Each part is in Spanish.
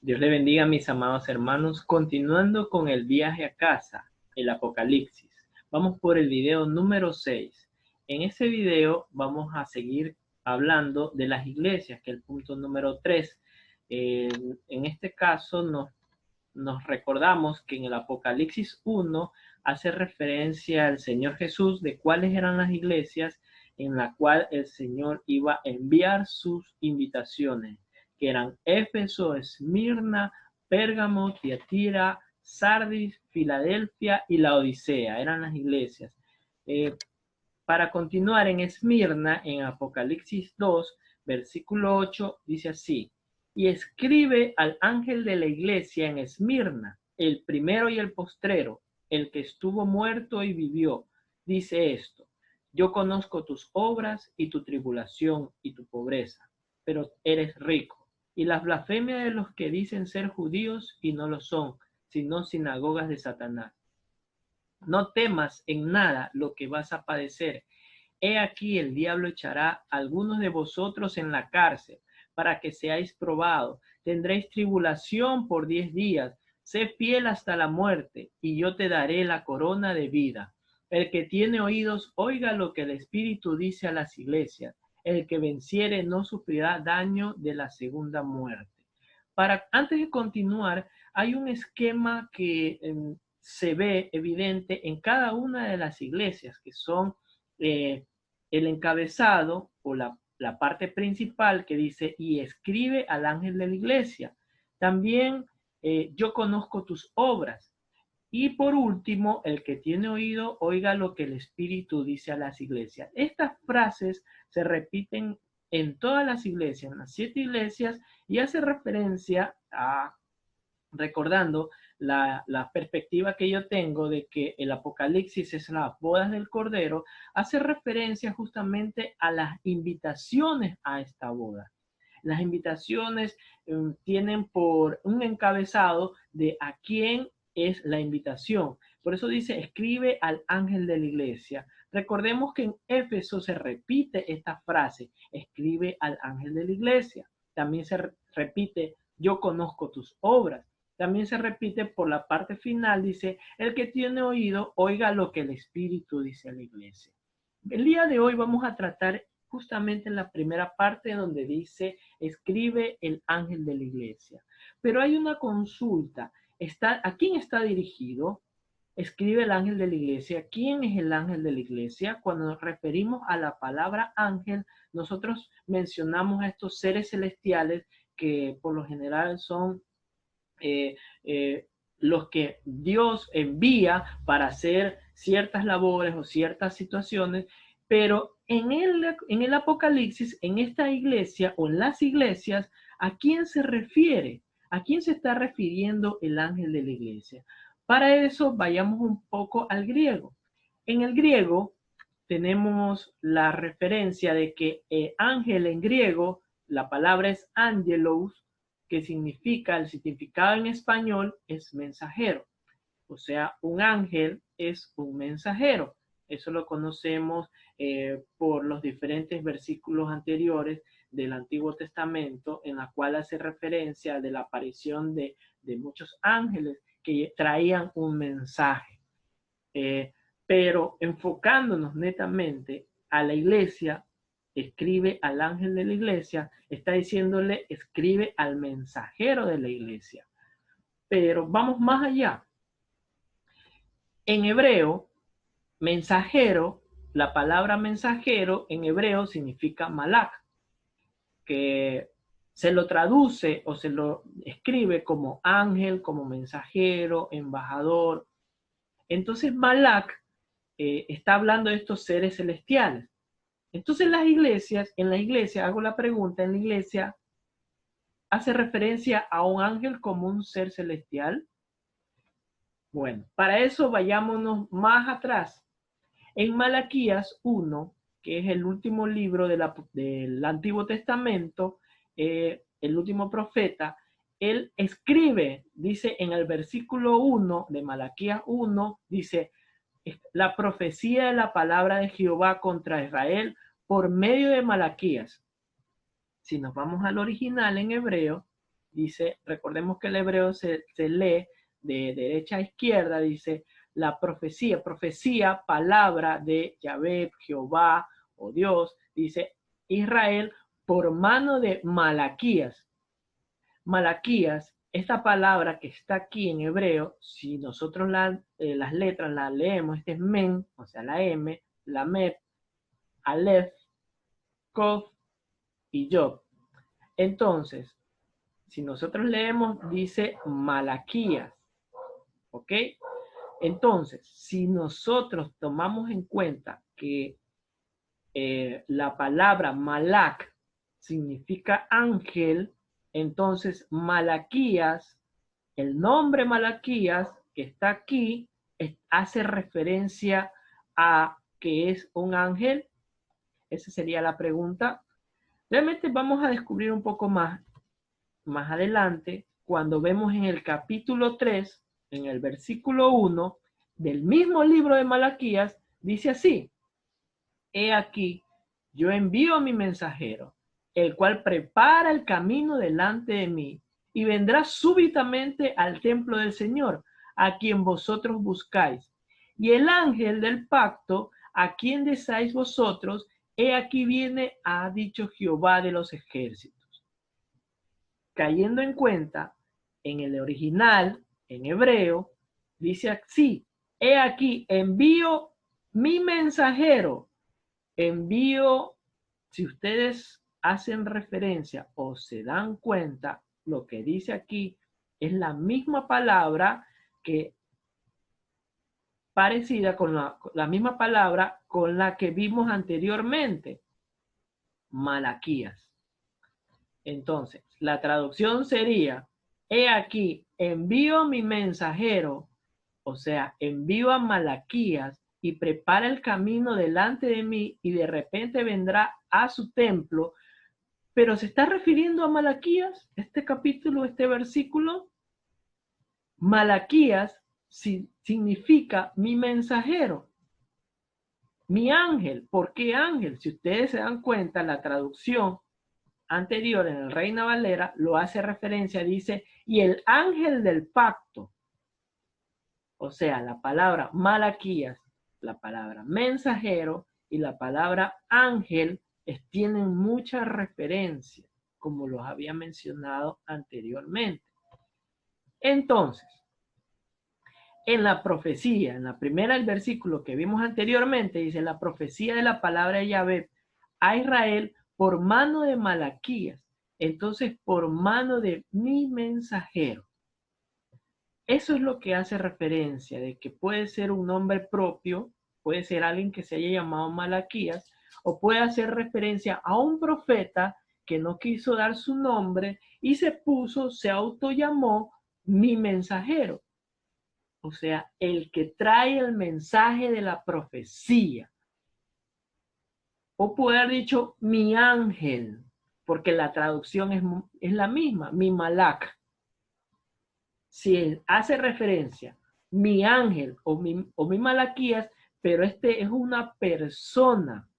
Dios le bendiga, mis amados hermanos. Continuando con el viaje a casa, el Apocalipsis. Vamos por el video número 6. En ese video vamos a seguir hablando de las iglesias, que es el punto número 3. En este caso nos recordamos que en el Apocalipsis 1 hace referencia al Señor Jesús de cuáles eran las iglesias en la cual el Señor iba a enviar sus invitaciones, que eran Éfeso, Esmirna, Pérgamo, Tiatira, Sardis, Filadelfia y la Odisea. Eran las iglesias. Para continuar en Esmirna, en Apocalipsis 2, versículo 8, dice así: y escribe al ángel de la iglesia en Esmirna, el primero y el postrero, el que estuvo muerto y vivió, dice esto: yo conozco tus obras y tu tribulación y tu pobreza, pero eres rico, y las blasfemias de los que dicen ser judíos y no lo son, sino sinagogas de Satanás. No temas en nada lo que vas a padecer. He aquí el diablo echará a algunos de vosotros en la cárcel, para que seáis probados. Tendréis tribulación por 10 días. Sé fiel hasta la muerte, y yo te daré la corona de vida. El que tiene oídos, oiga lo que el Espíritu dice a las iglesias. El que venciere no sufrirá daño de la segunda muerte. Antes de continuar, hay un esquema que se ve evidente en cada una de las iglesias, que son el encabezado o la parte principal que dice: y escribe al ángel de la iglesia. También yo conozco tus obras. Y por último, el que tiene oído, oiga lo que el Espíritu dice a las iglesias. Estas frases se repiten en todas las iglesias, en las 7 iglesias, y hace referencia a, recordando la perspectiva que yo tengo de que el Apocalipsis es las bodas del Cordero, hace referencia justamente a las invitaciones a esta boda. Las invitaciones tienen por un encabezado de a quién es la invitación. Por eso dice: escribe al ángel de la iglesia. Recordemos que en Éfeso se repite esta frase: escribe al ángel de la iglesia. También se repite: yo conozco tus obras. También se repite por la parte final, dice: el que tiene oído, oiga lo que el Espíritu dice a la iglesia. El día de hoy vamos a tratar justamente en la primera parte donde dice: escribe el ángel de la iglesia. Pero hay una consulta: ¿a quién está dirigido? Escribe el ángel de la iglesia. ¿Quién es el ángel de la iglesia? Cuando nos referimos a la palabra ángel, nosotros mencionamos a estos seres celestiales que por lo general son los que Dios envía para hacer ciertas labores o ciertas situaciones. Pero en el Apocalipsis, en esta iglesia o en las iglesias, ¿a quién se refiere? ¿A quién se está refiriendo el ángel de la iglesia? Para eso vayamos un poco al griego. En el griego tenemos la referencia de que ángel en griego, la palabra es angelos, que significa, el significado en español es mensajero. O sea, un ángel es un mensajero. Eso lo conocemos por los diferentes versículos anteriores del Antiguo Testamento, en la cual hace referencia de la aparición de muchos ángeles que traían un mensaje. Pero enfocándonos netamente a la iglesia, escribe al ángel de la iglesia, está diciéndole: escribe al mensajero de la iglesia. Pero vamos más allá. En hebreo, mensajero, la palabra mensajero en hebreo significa malak, que se lo traduce o se lo escribe como ángel, como mensajero, embajador. Entonces malak está hablando de estos seres celestiales. Entonces las iglesias, en la iglesia, hago la pregunta, en la iglesia, ¿hace referencia a un ángel como un ser celestial? Bueno, para eso vayámonos más atrás. En Malaquías 1, que es el último libro del Antiguo Testamento, el último profeta, él escribe, dice en el versículo 1 de Malaquías 1, dice: la profecía de la palabra de Jehová contra Israel por medio de Malaquías. Si nos vamos al original en hebreo, dice, recordemos que el hebreo se lee de derecha a izquierda, dice la profecía, palabra de Yahvé, Jehová o Dios, dice Israel por mano de Malaquías. Malaquías, esta palabra que está aquí en hebreo, si nosotros las letras las leemos, este es men, o sea, la M, la met, alef, kof y yob. Entonces, si nosotros leemos, dice Malaquías, ¿ok? Entonces, si nosotros tomamos en cuenta que la palabra Malak significa ángel, entonces Malaquías, el nombre Malaquías que está aquí, hace referencia a que es un ángel. Esa sería la pregunta. Realmente vamos a descubrir un poco más adelante, cuando vemos en el capítulo 3, en el versículo 1 del mismo libro de Malaquías, dice así: he aquí, yo envío a mi mensajero, el cual prepara el camino delante de mí, y vendrá súbitamente al templo del Señor, a quien vosotros buscáis. Y el ángel del pacto, a quien deseáis vosotros, he aquí viene, ha dicho Jehová de los ejércitos. Cayendo en cuenta, en el original, en hebreo, dice así: he aquí, envío mi mensajero. Envío, si ustedes hacen referencia o se dan cuenta, lo que dice aquí es la misma palabra que parecida con la misma palabra con la que vimos anteriormente, Malaquías. Entonces, la traducción sería: he aquí, envío mi mensajero, o sea, envío a Malaquías y prepara el camino delante de mí, y de repente vendrá a su templo. Pero ¿se está refiriendo a Malaquías este capítulo, este versículo? Malaquías significa mi mensajero, mi ángel. ¿Por qué ángel? Si ustedes se dan cuenta, la traducción anterior en el Reina Valera lo hace referencia, dice, y el ángel del pacto. O sea, la palabra Malaquías, la palabra mensajero y la palabra ángel tienen mucha referencia, como los había mencionado anteriormente. Entonces, en la profecía, en la primera del versículo que vimos anteriormente, dice la profecía de la palabra de Yahvé a Israel por mano de Malaquías. Entonces, por mano de mi mensajero. Eso es lo que hace referencia de que puede ser un nombre propio, puede ser alguien que se haya llamado Malaquías, o puede hacer referencia a un profeta que no quiso dar su nombre y se autollamó mi mensajero. O sea, el que trae el mensaje de la profecía. O puede haber dicho mi ángel, porque la traducción es la misma, mi malak. Si hace referencia mi ángel o mi Malaquías, pero este es una persona,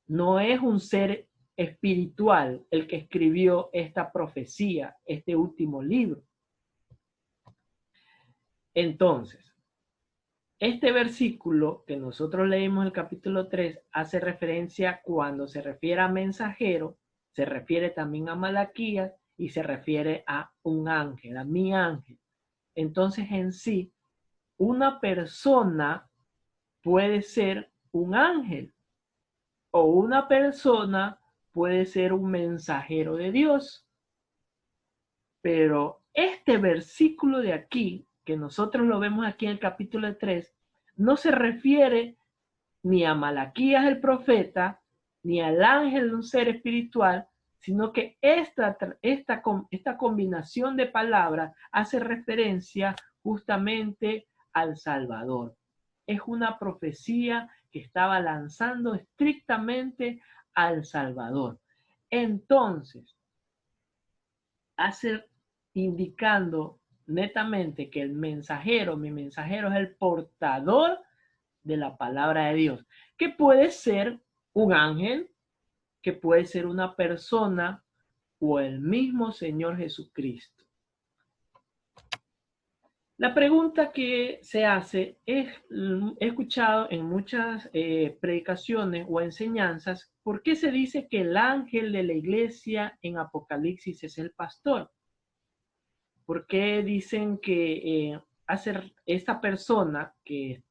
no es un ser espiritual el que escribió esta profecía, este último libro. Entonces, este versículo que nosotros leímos en el capítulo 3 hace referencia, cuando se refiere a mensajero, se refiere también a Malaquías y se refiere a un ángel, a mi ángel. Entonces, en sí, una persona puede ser un ángel o una persona puede ser un mensajero de Dios. Pero este versículo de aquí, que nosotros lo vemos aquí en el capítulo 3, no se refiere ni a Malaquías el profeta, ni al ángel de un ser espiritual, sino que esta combinación de palabras hace referencia justamente al Salvador. Es una profecía que estaba lanzando estrictamente al Salvador. Entonces, hace indicando netamente que el mensajero, mi mensajero, es el portador de la palabra de Dios, que puede ser un ángel, que puede ser una persona, o el mismo Señor Jesucristo? La pregunta que se hace es, he escuchado en muchas predicaciones o enseñanzas, ¿por qué se dice que el ángel de la iglesia en Apocalipsis es el pastor? ¿Por qué dicen que esta persona, que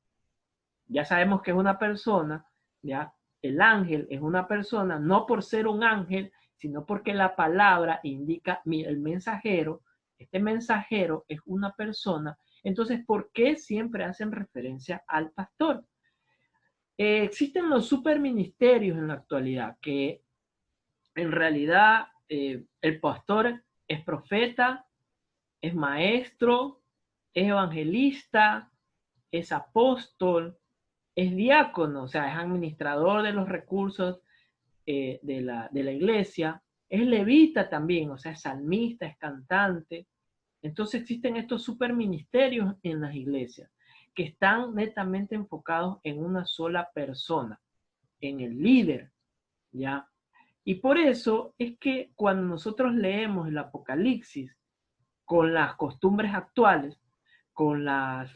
ya sabemos que es una persona, ya el ángel es una persona, no por ser un ángel, sino porque la palabra indica el mensajero, este mensajero es una persona? Entonces, ¿por qué siempre hacen referencia al pastor? Existen los superministerios en la actualidad, que en realidad el pastor es profeta, es maestro, es evangelista, es apóstol, es diácono, o sea, es administrador de los recursos de la iglesia, es levita también, o sea, es salmista, es cantante. Entonces existen estos superministerios en las iglesias que están netamente enfocados en una sola persona, en el líder, ¿ya? Y por eso es que cuando nosotros leemos el Apocalipsis con las costumbres actuales, con las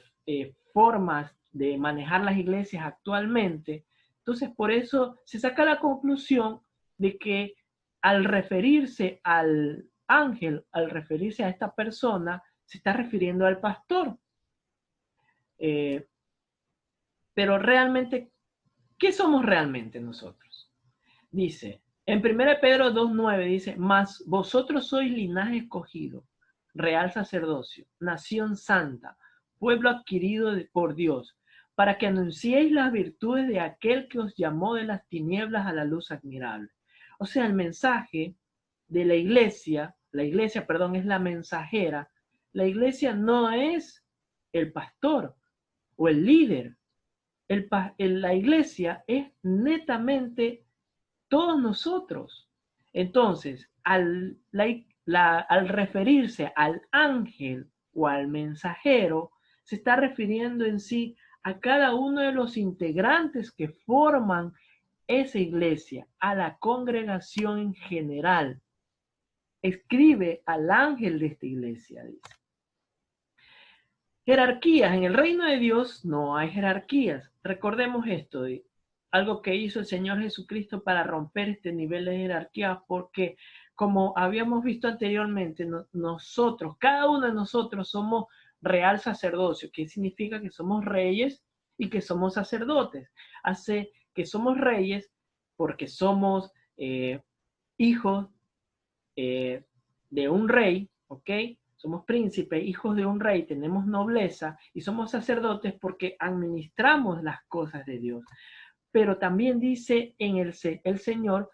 formas de manejar las iglesias actualmente, entonces por eso se saca la conclusión de que al referirse al ángel, al referirse a esta persona, se está refiriendo al pastor. Eh, pero realmente, ¿qué somos realmente nosotros? Dice, en 1 Pedro 2:9 dice, mas vosotros sois linaje escogido, real sacerdocio, nación santa, pueblo adquirido por Dios, para que anunciéis las virtudes de aquel que os llamó de las tinieblas a la luz admirable. O sea, el mensaje de la iglesia, perdón, es la mensajera. La iglesia no es el pastor o el líder. La iglesia es netamente todos nosotros. Entonces, al referirse al ángel o al mensajero, se está refiriendo en sí a cada uno de los integrantes que forman esa iglesia, a la congregación en general. Escribe al ángel de esta iglesia, dice. Jerarquías. En el reino de Dios no hay jerarquías. Recordemos esto, algo que hizo el Señor Jesucristo para romper este nivel de jerarquía, porque como habíamos visto anteriormente, nosotros, cada uno de nosotros somos real sacerdocio, que significa que somos reyes y que somos sacerdotes. Hace que somos reyes porque somos hijos de un rey, ¿ok? Somos príncipes, hijos de un rey, tenemos nobleza y somos sacerdotes porque administramos las cosas de Dios. Pero también dice en el Señor,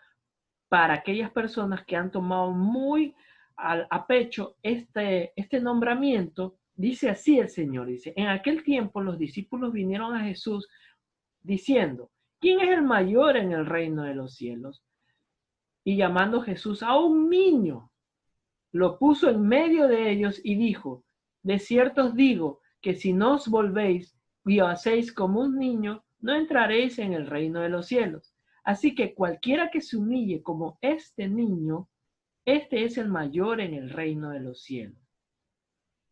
para aquellas personas que han tomado muy a pecho este nombramiento, dice así el Señor, dice, en aquel tiempo los discípulos vinieron a Jesús diciendo, ¿quién es el mayor en el reino de los cielos? Y llamando Jesús a un niño, lo puso en medio de ellos y dijo, de cierto os digo que si no os volvéis y os hacéis como un niño, no entraréis en el reino de los cielos. Así que cualquiera que se humille como este niño, este es el mayor en el reino de los cielos.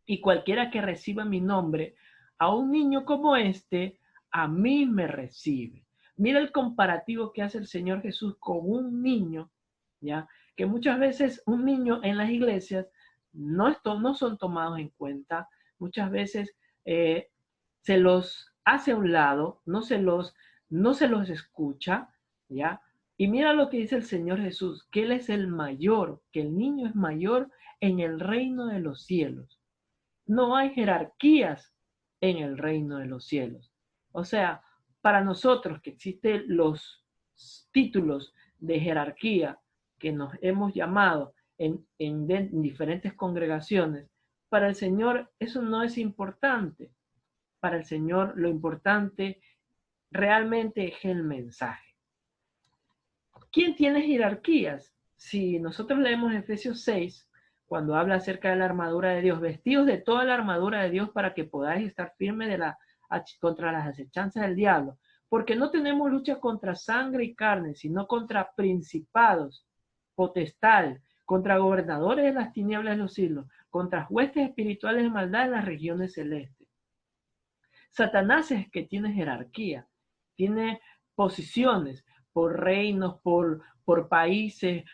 Y cualquiera que reciba mi nombre, a un niño como este, a mí me recibe. Mira el comparativo que hace el Señor Jesús con un niño, ¿ya? Que muchas veces un niño en las iglesias no son tomados en cuenta, muchas veces se los hace a un lado, no se los escucha, ¿ya? Y mira lo que dice el Señor Jesús, que Él es el mayor, que el niño es mayor en el reino de los cielos. No hay jerarquías en el reino de los cielos. O sea, para nosotros que existen los títulos de jerarquía que nos hemos llamado en diferentes congregaciones, para el Señor eso no es importante. Para el Señor lo importante realmente es el mensaje. ¿Quién tiene jerarquías? Si nosotros leemos Efesios 6, cuando habla acerca de la armadura de Dios, vestidos de toda la armadura de Dios para que podáis estar firmes contra las acechanzas del diablo, porque no tenemos lucha contra sangre y carne, sino contra principados, potestades, contra gobernadores de las tinieblas de los siglos, contra huestes espirituales de maldad en las regiones celestes. Satanás es que tiene jerarquía, tiene posiciones por reinos, por países,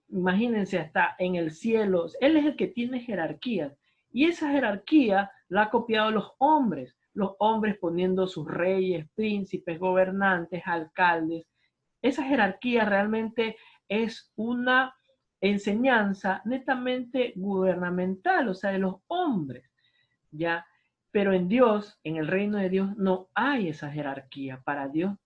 imagínense, hasta en el cielo. Él es el que tiene jerarquías. Y esa jerarquía la ha copiado los hombres poniendo sus reyes, príncipes, gobernantes, alcaldes. Esa jerarquía realmente es una enseñanza netamente gubernamental, o sea, de los hombres, ¿ya? Pero en Dios, en el reino de Dios, no hay esa jerarquía. Para Dios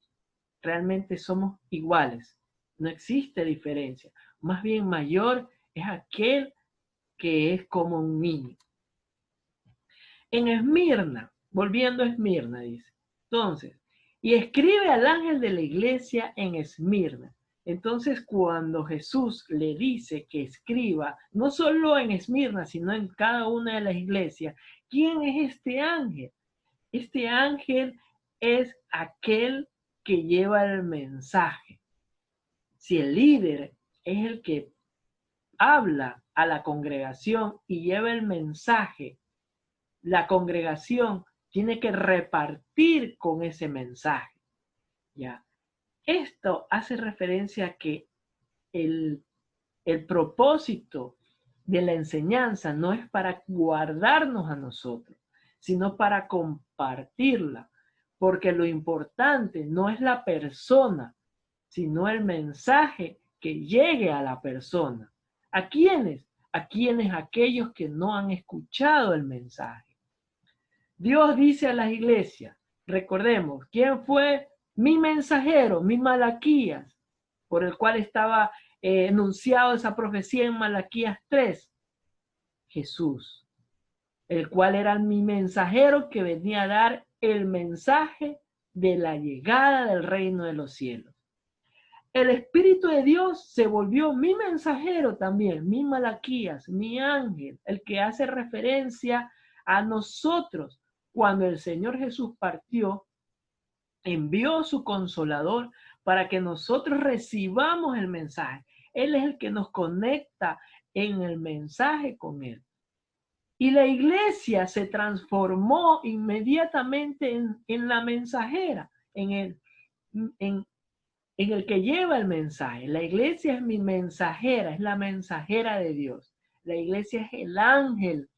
realmente somos iguales. No existe diferencia. Más bien mayor es aquel que es como un niño. En Esmirna, volviendo a Esmirna, dice. Entonces, y escribe al ángel de la iglesia en Esmirna. Entonces, cuando Jesús le dice que escriba, no solo en Esmirna, sino en cada una de las iglesias, ¿quién es este ángel? Este ángel es aquel que lleva el mensaje. Si el líder es el que habla a la congregación y lleva el mensaje, la congregación tiene que repartir con ese mensaje. ¿Ya? Esto hace referencia a que el propósito de la enseñanza no es para guardarnos a nosotros, sino para compartirla, porque lo importante no es la persona, sino el mensaje que llegue a la persona. ¿A quiénes? A quienes aquellos que no han escuchado el mensaje. Dios dice a las iglesias, recordemos, ¿quién fue mi mensajero, mi Malaquías, por el cual estaba enunciado esa profecía en Malaquías 3? Jesús, el cual era mi mensajero que venía a dar el mensaje de la llegada del reino de los cielos. El Espíritu de Dios se volvió mi mensajero también, mi Malaquías, mi ángel, el que hace referencia a nosotros. Cuando el Señor Jesús partió, envió su consolador para que nosotros recibamos el mensaje. Él es el que nos conecta en el mensaje con Él. Y la iglesia se transformó inmediatamente en la mensajera, en el que lleva el mensaje. La iglesia es mi mensajera, es la mensajera de Dios. La iglesia es el ángel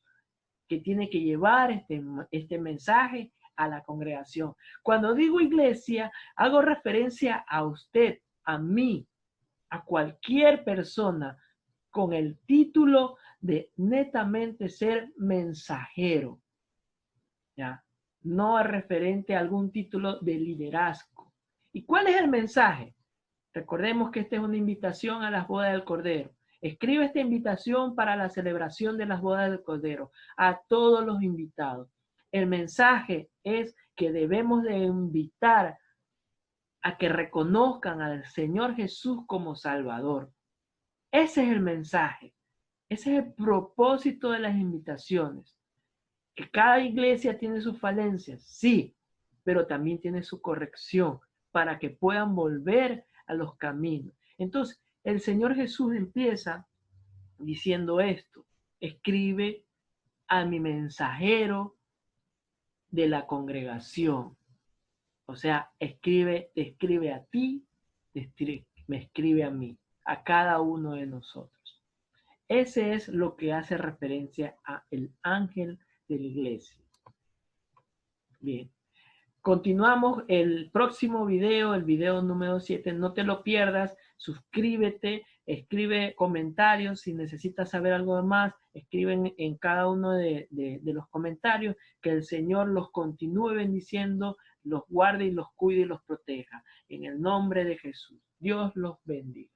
que tiene que llevar este mensaje a la congregación. Cuando digo iglesia, hago referencia a usted, a mí, a cualquier persona con el título de netamente ser mensajero, ¿ya? No es referente a algún título de liderazgo. ¿Y cuál es el mensaje? Recordemos que esta es una invitación a las bodas del Cordero. Escribe esta invitación para la celebración de las bodas del Cordero a todos los invitados. El mensaje es que debemos de invitar a que reconozcan al Señor Jesús como Salvador. Ese es el mensaje. Ese es el propósito de las invitaciones. Que cada iglesia tiene sus falencias, sí, pero también tiene su corrección para que puedan volver a los caminos. Entonces, el Señor Jesús empieza diciendo esto: escribe a mi mensajero de la congregación. O sea, te escribe a ti, me escribe a mí, a cada uno de nosotros. Ese es lo que hace referencia a el ángel de la iglesia. Bien. Continuamos el próximo video, el video número 7. No te lo pierdas, suscríbete, escribe comentarios. Si necesitas saber algo más, escriben en cada uno de los comentarios. Que el Señor los continúe bendiciendo, los guarde y los cuide y los proteja. En el nombre de Jesús. Dios los bendiga.